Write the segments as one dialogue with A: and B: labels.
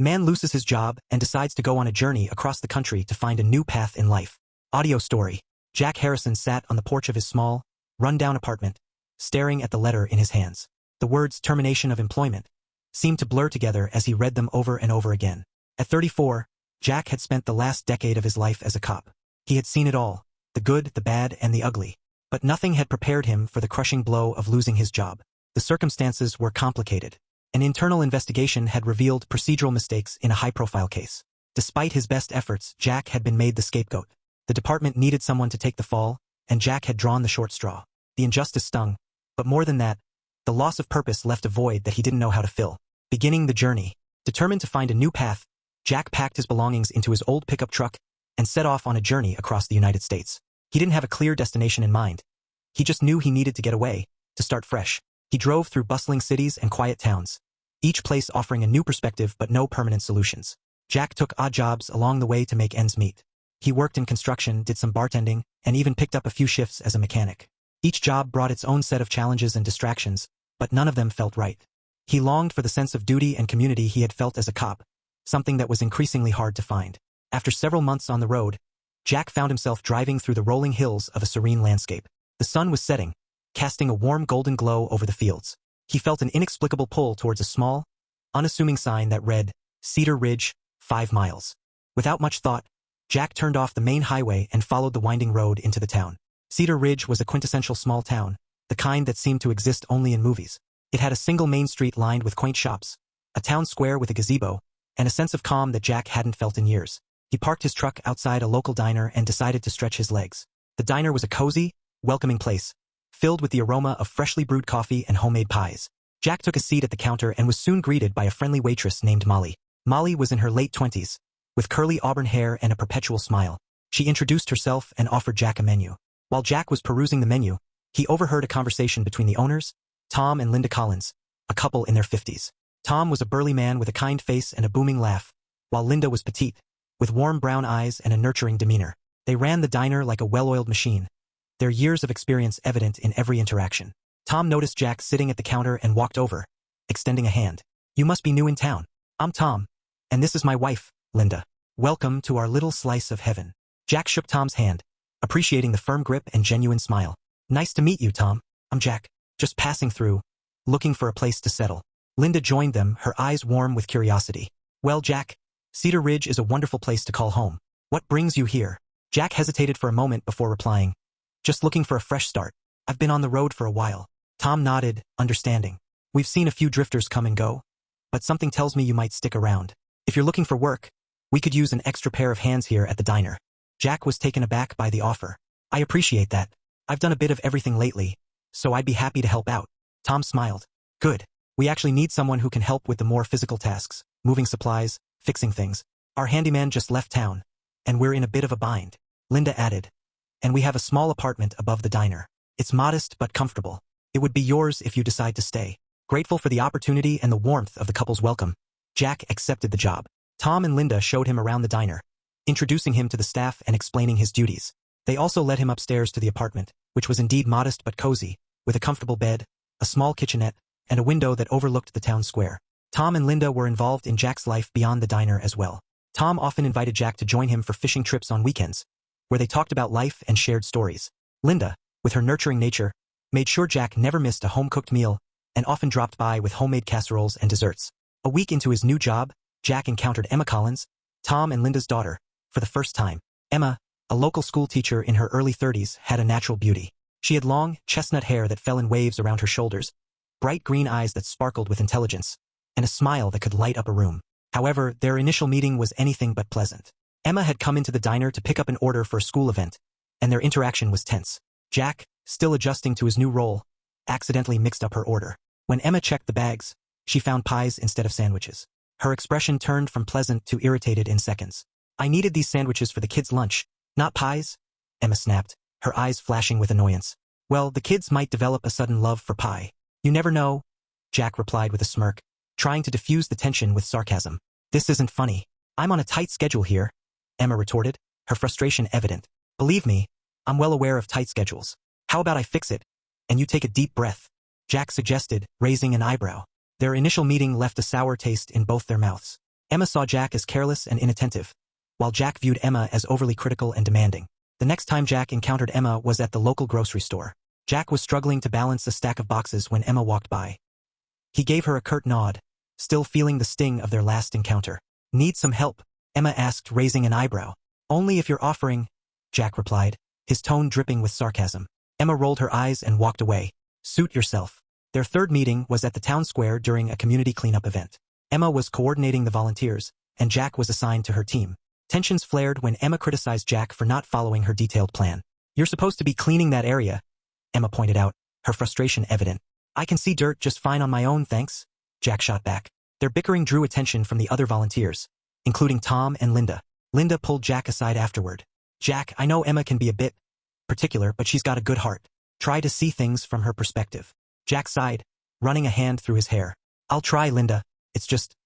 A: Man loses his job and decides to go on a journey across the country to find a new path in life. Audio story. Jack Harrison sat on the porch of his small, run-down apartment, staring at the letter in his hands. The words termination of employment seemed to blur together as he read them over and over again. At 34, Jack had spent the last decade of his life as a cop. He had seen it all, the good, the bad, and the ugly. But nothing had prepared him for the crushing blow of losing his job. The circumstances were complicated. An internal investigation had revealed procedural mistakes in a high-profile case. Despite his best efforts, Jack had been made the scapegoat. The department needed someone to take the fall, and Jack had drawn the short straw. The injustice stung, but more than that, the loss of purpose left a void that he didn't know how to fill. Beginning the journey. Determined to find a new path, Jack packed his belongings into his old pickup truck and set off on a journey across the United States. He didn't have a clear destination in mind. He just knew he needed to get away, to start fresh. He drove through bustling cities and quiet towns, each place offering a new perspective but no permanent solutions. Jack took odd jobs along the way to make ends meet. He worked in construction, did some bartending, and even picked up a few shifts as a mechanic. Each job brought its own set of challenges and distractions, but none of them felt right. He longed for the sense of duty and community he had felt as a cop, something that was increasingly hard to find. After several months on the road, Jack found himself driving through the rolling hills of a serene landscape. The sun was setting, casting a warm golden glow over the fields. He felt an inexplicable pull towards a small, unassuming sign that read, Cedar Ridge, 5 miles. Without much thought, Jack turned off the main highway and followed the winding road into the town. Cedar Ridge was a quintessential small town, the kind that seemed to exist only in movies. It had a single main street lined with quaint shops, a town square with a gazebo, and a sense of calm that Jack hadn't felt in years. He parked his truck outside a local diner and decided to stretch his legs. The diner was a cozy, welcoming place, filled with the aroma of freshly brewed coffee and homemade pies. Jack took a seat at the counter and was soon greeted by a friendly waitress named Molly. Molly was in her late 20s, with curly auburn hair and a perpetual smile. She introduced herself and offered Jack a menu. While Jack was perusing the menu, he overheard a conversation between the owners, Tom and Linda Collins, a couple in their 50s. Tom was a burly man with a kind face and a booming laugh, while Linda was petite, with warm brown eyes and a nurturing demeanor. They ran the diner like a well-oiled machine, their years of experience evident in every interaction. Tom noticed Jack sitting at the counter and walked over, extending a hand. "You must be new in town. I'm Tom, and this is my wife, Linda. Welcome to our little slice of heaven." Jack shook Tom's hand, appreciating the firm grip and genuine smile. "Nice to meet you, Tom. I'm Jack, just passing through, looking for a place to settle." Linda joined them, her eyes warm with curiosity. "Well, Jack, Cedar Ridge is a wonderful place to call home. What brings you here?" Jack hesitated for a moment before replying, "Just looking for a fresh start. I've been on the road for a while." Tom nodded, understanding. "We've seen a few drifters come and go, but something tells me you might stick around. If you're looking for work, we could use an extra pair of hands here at the diner." Jack was taken aback by the offer. "I appreciate that. I've done a bit of everything lately, so I'd be happy to help out." Tom smiled. "Good. We actually need someone who can help with the more physical tasks, moving supplies, fixing things. Our handyman just left town, and we're in a bit of a bind." Linda added, "And we have a small apartment above the diner. It's modest but comfortable. It would be yours if you decide to stay." Grateful for the opportunity and the warmth of the couple's welcome, Jack accepted the job. Tom and Linda showed him around the diner, introducing him to the staff and explaining his duties. They also led him upstairs to the apartment, which was indeed modest but cozy, with a comfortable bed, a small kitchenette, and a window that overlooked the town square. Tom and Linda were involved in Jack's life beyond the diner as well. Tom often invited Jack to join him for fishing trips on weekends, where they talked about life and shared stories. Linda, with her nurturing nature, made sure Jack never missed a home-cooked meal and often dropped by with homemade casseroles and desserts. A week into his new job, Jack encountered Emma Collins, Tom and Linda's daughter, for the first time. Emma, a local school teacher in her early 30s, had a natural beauty. She had long, chestnut hair that fell in waves around her shoulders, bright green eyes that sparkled with intelligence, and a smile that could light up a room. However, their initial meeting was anything but pleasant. Emma had come into the diner to pick up an order for a school event, and their interaction was tense. Jack, still adjusting to his new role, accidentally mixed up her order. When Emma checked the bags, she found pies instead of sandwiches. Her expression turned from pleasant to irritated in seconds. "I needed these sandwiches for the kids' lunch, not pies," Emma snapped, her eyes flashing with annoyance. "Well, the kids might develop a sudden love for pie. You never know," Jack replied with a smirk, trying to diffuse the tension with sarcasm. "This isn't funny. I'm on a tight schedule here," Emma retorted, her frustration evident. "Believe me, I'm well aware of tight schedules. How about I fix it, and you take a deep breath?" Jack suggested, raising an eyebrow. Their initial meeting left a sour taste in both their mouths. Emma saw Jack as careless and inattentive, while Jack viewed Emma as overly critical and demanding. The next time Jack encountered Emma was at the local grocery store. Jack was struggling to balance a stack of boxes when Emma walked by. He gave her a curt nod, still feeling the sting of their last encounter. "Need some help?" Emma asked, raising an eyebrow. "Only if you're offering," Jack replied, his tone dripping with sarcasm. Emma rolled her eyes and walked away. "Suit yourself." Their third meeting was at the town square during a community cleanup event. Emma was coordinating the volunteers, and Jack was assigned to her team. Tensions flared when Emma criticized Jack for not following her detailed plan. "You're supposed to be cleaning that area," Emma pointed out, her frustration evident. "I can see dirt just fine on my own, thanks," Jack shot back. Their bickering drew attention from the other volunteers, including Tom and Linda. Linda pulled Jack aside afterward. "Jack, I know Emma can be a bit particular, but she's got a good heart. Try to see things from her perspective." Jack sighed, running a hand through his hair. "I'll try, Linda. It's just,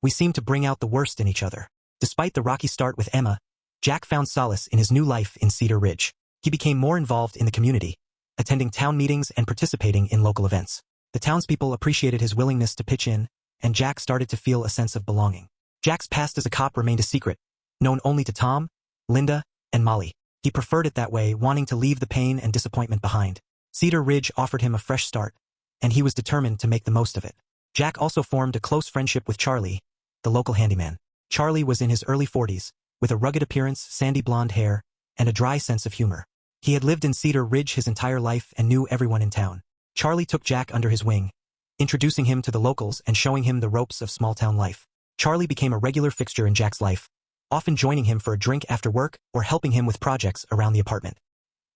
A: we seem to bring out the worst in each other." Despite the rocky start with Emma, Jack found solace in his new life in Cedar Ridge. He became more involved in the community, attending town meetings and participating in local events. The townspeople appreciated his willingness to pitch in, and Jack started to feel a sense of belonging. Jack's past as a cop remained a secret, known only to Tom, Linda, and Molly. He preferred it that way, wanting to leave the pain and disappointment behind. Cedar Ridge offered him a fresh start, and he was determined to make the most of it. Jack also formed a close friendship with Charlie, the local handyman. Charlie was in his early 40s, with a rugged appearance, sandy blonde hair, and a dry sense of humor. He had lived in Cedar Ridge his entire life and knew everyone in town. Charlie took Jack under his wing, introducing him to the locals and showing him the ropes of small-town life. Charlie became a regular fixture in Jack's life, often joining him for a drink after work or helping him with projects around the apartment.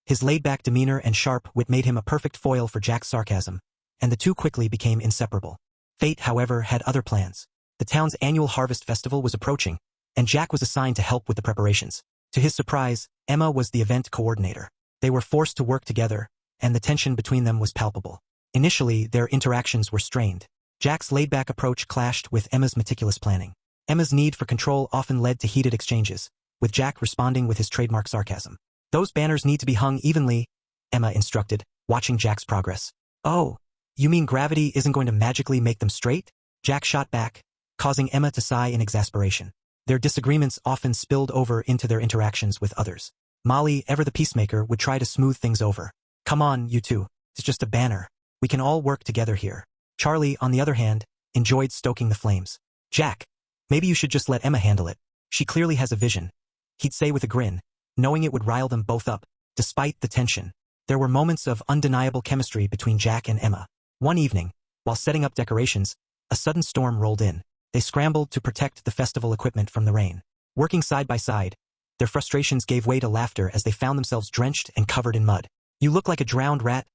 A: His laid-back demeanor and sharp wit made him a perfect foil for Jack's sarcasm, and the two quickly became inseparable. Fate, however, had other plans. The town's annual harvest festival was approaching, and Jack was assigned to help with the preparations. To his surprise, Emma was the event coordinator. They were forced to work together, and the tension between them was palpable. Initially, their interactions were strained. Jack's laid-back approach clashed with Emma's meticulous planning. Emma's need for control often led to heated exchanges, with Jack responding with his trademark sarcasm. "Those banners need to be hung evenly," Emma instructed, watching Jack's progress. "Oh, you mean gravity isn't going to magically make them straight?" Jack shot back, causing Emma to sigh in exasperation. Their disagreements often spilled over into their interactions with others. Molly, ever the peacemaker, would try to smooth things over. "Come on, you two. It's just a banner. We can all work together here." Charlie, on the other hand, enjoyed stoking the flames. "Jack, maybe you should just let Emma handle it. She clearly has a vision," he'd say with a grin, knowing it would rile them both up. Despite the tension, there were moments of undeniable chemistry between Jack and Emma. One evening, while setting up decorations, a sudden storm rolled in. They scrambled to protect the festival equipment from the rain. Working side by side, their frustrations gave way to laughter as they found themselves drenched and covered in mud. "You look like a drowned rat,"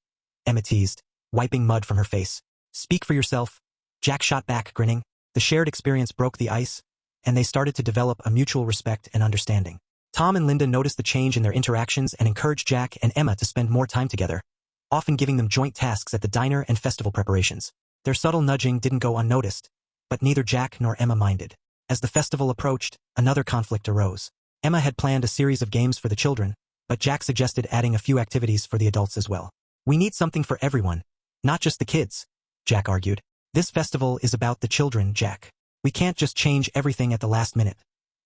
A: Emma teased, wiping mud from her face. "Speak for yourself," Jack shot back, grinning. The shared experience broke the ice, and they started to develop a mutual respect and understanding. Tom and Linda noticed the change in their interactions and encouraged Jack and Emma to spend more time together, often giving them joint tasks at the diner and festival preparations. Their subtle nudging didn't go unnoticed, but neither Jack nor Emma minded. As the festival approached, another conflict arose. Emma had planned a series of games for the children, but Jack suggested adding a few activities for the adults as well. "We need something for everyone, not just the kids," Jack argued. "This festival is about the children, Jack. We can't just change everything at the last minute,"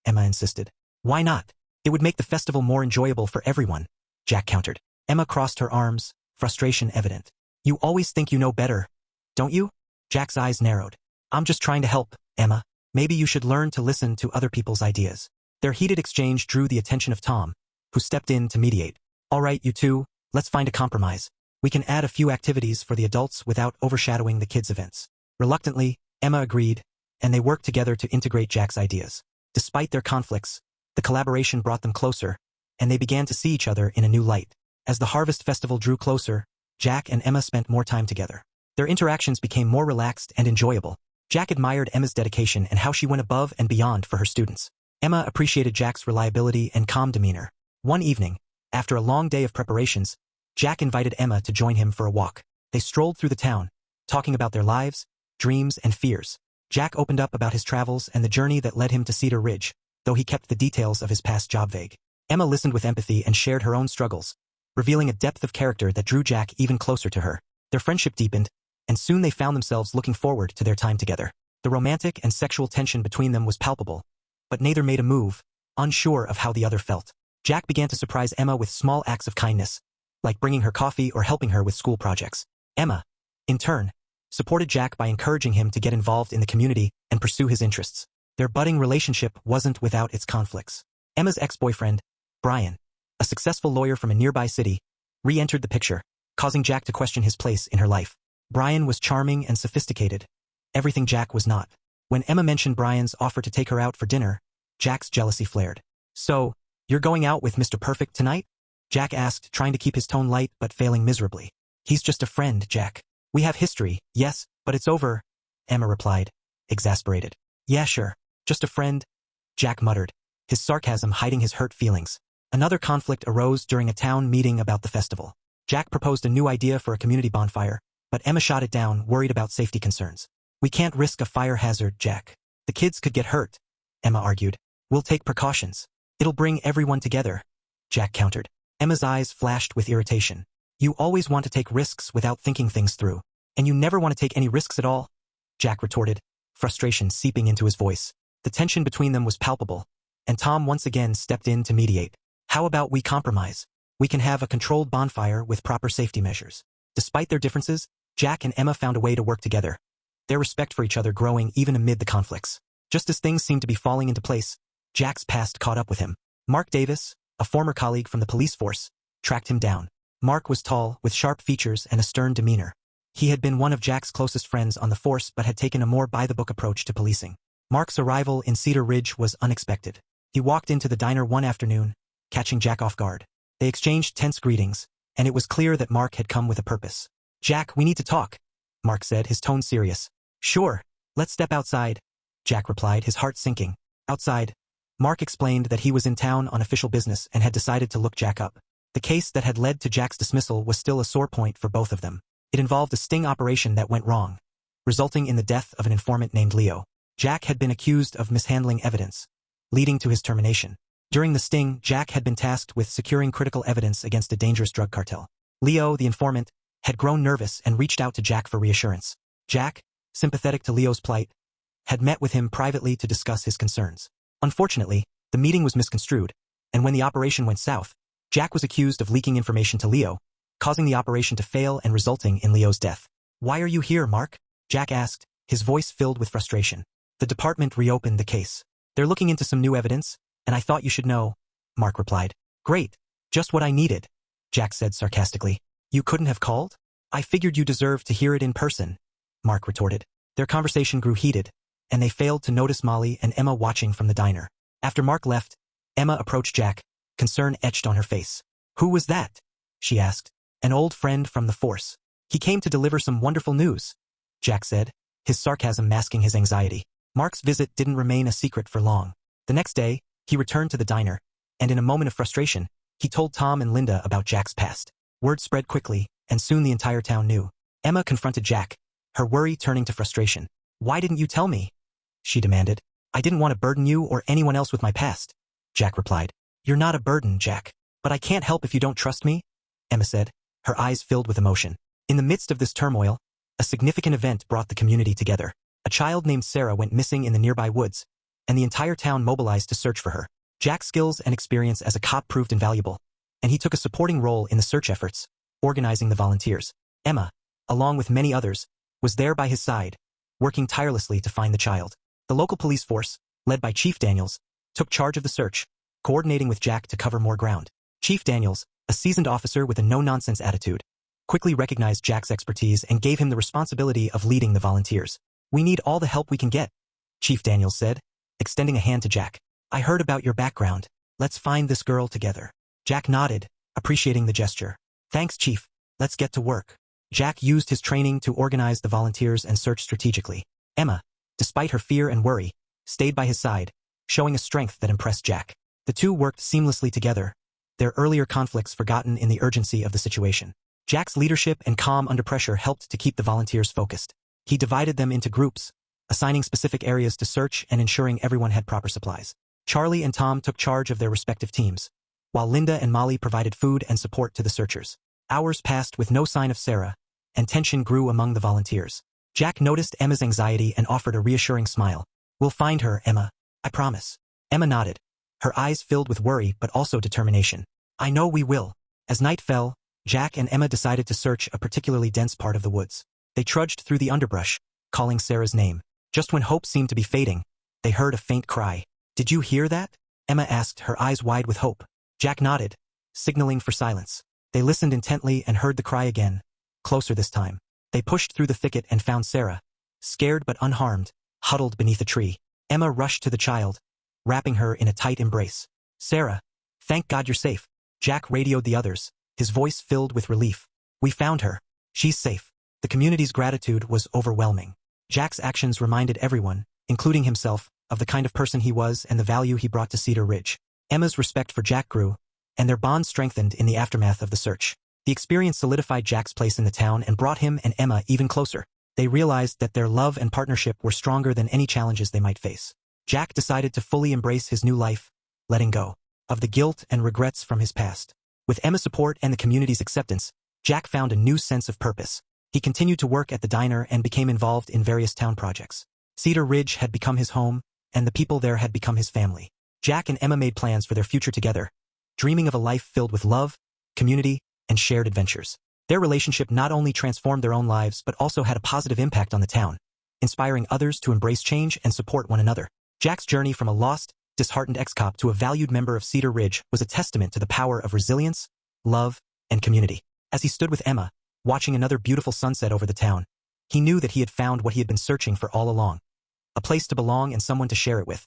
A: Emma insisted. "Why not? It would make the festival more enjoyable for everyone," Jack countered. Emma crossed her arms, frustration evident. "You always think you know better, don't you?" Jack's eyes narrowed. "I'm just trying to help, Emma. Maybe you should learn to listen to other people's ideas." Their heated exchange drew the attention of Tom, who stepped in to mediate. "All right, you two, let's find a compromise. We can add a few activities for the adults without overshadowing the kids' events." Reluctantly, Emma agreed, and they worked together to integrate Jack's ideas. Despite their conflicts, the collaboration brought them closer, and they began to see each other in a new light. As the harvest festival drew closer, Jack and Emma spent more time together. Their interactions became more relaxed and enjoyable. Jack admired Emma's dedication and how she went above and beyond for her students. Emma appreciated Jack's reliability and calm demeanor. One evening, after a long day of preparations, Jack invited Emma to join him for a walk. They strolled through the town, talking about their lives, dreams, and fears. Jack opened up about his travels and the journey that led him to Cedar Ridge, though he kept the details of his past job vague. Emma listened with empathy and shared her own struggles, revealing a depth of character that drew Jack even closer to her. Their friendship deepened, and soon they found themselves looking forward to their time together. The romantic and sexual tension between them was palpable, but neither made a move, unsure of how the other felt. Jack began to surprise Emma with small acts of kindness, like bringing her coffee or helping her with school projects. Emma, in turn, supported Jack by encouraging him to get involved in the community and pursue his interests. Their budding relationship wasn't without its conflicts. Emma's ex-boyfriend, Brian, a successful lawyer from a nearby city, re-entered the picture, causing Jack to question his place in her life. Brian was charming and sophisticated, everything Jack was not. When Emma mentioned Brian's offer to take her out for dinner, Jack's jealousy flared. "So, you're going out with Mr. Perfect tonight?" Jack asked, trying to keep his tone light but failing miserably. "He's just a friend, Jack. We have history, yes, but it's over," Emma replied, exasperated. "Yeah, sure. Just a friend," Jack muttered, his sarcasm hiding his hurt feelings. Another conflict arose during a town meeting about the festival. Jack proposed a new idea for a community bonfire, but Emma shot it down, worried about safety concerns. "We can't risk a fire hazard, Jack. The kids could get hurt," Emma argued. "We'll take precautions. It'll bring everyone together," Jack countered. Emma's eyes flashed with irritation. "You always want to take risks without thinking things through, and you never want to take any risks at all," Jack retorted, frustration seeping into his voice. The tension between them was palpable, and Tom once again stepped in to mediate. "How about we compromise? We can have a controlled bonfire with proper safety measures." Despite their differences, Jack and Emma found a way to work together, their respect for each other growing even amid the conflicts. Just as things seemed to be falling into place, Jack's past caught up with him. Mark Davis, a former colleague from the police force, tracked him down. Mark was tall, with sharp features and a stern demeanor. He had been one of Jack's closest friends on the force but had taken a more by-the-book approach to policing. Mark's arrival in Cedar Ridge was unexpected. He walked into the diner one afternoon, catching Jack off guard. They exchanged tense greetings, and it was clear that Mark had come with a purpose. "Jack, we need to talk," Mark said, his tone serious. "Sure, let's step outside," Jack replied, his heart sinking. Outside, Mark explained that he was in town on official business and had decided to look Jack up. The case that had led to Jack's dismissal was still a sore point for both of them. It involved a sting operation that went wrong, resulting in the death of an informant named Leo. Jack had been accused of mishandling evidence, leading to his termination. During the sting, Jack had been tasked with securing critical evidence against a dangerous drug cartel. Leo, the informant, had grown nervous and reached out to Jack for reassurance. Jack, sympathetic to Leo's plight, had met with him privately to discuss his concerns. Unfortunately, the meeting was misconstrued, and when the operation went south, Jack was accused of leaking information to Leo, causing the operation to fail and resulting in Leo's death. "Why are you here, Mark?" Jack asked, his voice filled with frustration. "The department reopened the case. They're looking into some new evidence, and I thought you should know," Mark replied. "Great, just what I needed," Jack said sarcastically. "You couldn't have called? I figured you deserved to hear it in person," Mark retorted. Their conversation grew heated, and they failed to notice Molly and Emma watching from the diner. After Mark left, Emma approached Jack, concern etched on her face. "Who was that?" she asked. "An old friend from the force. He came to deliver some wonderful news," Jack said, his sarcasm masking his anxiety. Mark's visit didn't remain a secret for long. The next day, he returned to the diner, and in a moment of frustration, he told Tom and Linda about Jack's past. Word spread quickly, and soon the entire town knew. Emma confronted Jack, her worry turning to frustration. "Why didn't you tell me?" she demanded. "I didn't want to burden you or anyone else with my past," Jack replied. "You're not a burden, Jack. But I can't help if you don't trust me," Emma said, her eyes filled with emotion. In the midst of this turmoil, a significant event brought the community together. A child named Sarah went missing in the nearby woods, and the entire town mobilized to search for her. Jack's skills and experience as a cop proved invaluable, and he took a supporting role in the search efforts, organizing the volunteers. Emma, along with many others, was there by his side, working tirelessly to find the child. The local police force, led by Chief Daniels, took charge of the search, coordinating with Jack to cover more ground. Chief Daniels, a seasoned officer with a no-nonsense attitude, quickly recognized Jack's expertise and gave him the responsibility of leading the volunteers. "We need all the help we can get," Chief Daniels said, extending a hand to Jack. "I heard about your background. Let's find this girl together." Jack nodded, appreciating the gesture. "Thanks, Chief. Let's get to work." Jack used his training to organize the volunteers and search strategically. Emma, despite her fear and worry, stayed by his side, showing a strength that impressed Jack. The two worked seamlessly together, their earlier conflicts forgotten in the urgency of the situation. Jack's leadership and calm under pressure helped to keep the volunteers focused. He divided them into groups, assigning specific areas to search and ensuring everyone had proper supplies. Charlie and Tom took charge of their respective teams, while Linda and Molly provided food and support to the searchers. Hours passed with no sign of Sarah, and tension grew among the volunteers. Jack noticed Emma's anxiety and offered a reassuring smile. We'll find her, Emma. I promise. Emma nodded. Her eyes filled with worry but also determination. I know we will. As night fell, Jack and Emma decided to search a particularly dense part of the woods. They trudged through the underbrush, calling Sarah's name. Just when hope seemed to be fading, they heard a faint cry. Did you hear that? Emma asked, her eyes wide with hope. Jack nodded, signaling for silence. They listened intently and heard the cry again, closer this time. They pushed through the thicket and found Sarah, scared but unharmed, huddled beneath a tree. Emma rushed to the child, wrapping her in a tight embrace. Sarah, thank God you're safe. Jack radioed the others, his voice filled with relief. We found her. She's safe. The community's gratitude was overwhelming. Jack's actions reminded everyone, including himself, of the kind of person he was and the value he brought to Cedar Ridge. Emma's respect for Jack grew, and their bond strengthened in the aftermath of the search. The experience solidified Jack's place in the town and brought him and Emma even closer. They realized that their love and partnership were stronger than any challenges they might face. Jack decided to fully embrace his new life, letting go of the guilt and regrets from his past. With Emma's support and the community's acceptance, Jack found a new sense of purpose. He continued to work at the diner and became involved in various town projects. Cedar Ridge had become his home, and the people there had become his family. Jack and Emma made plans for their future together, dreaming of a life filled with love, community, and shared adventures. Their relationship not only transformed their own lives but also had a positive impact on the town, inspiring others to embrace change and support one another. Jack's journey from a lost, disheartened ex-cop to a valued member of Cedar Ridge was a testament to the power of resilience, love, and community. As he stood with Emma, watching another beautiful sunset over the town, he knew that he had found what he had been searching for all along. A place to belong and someone to share it with.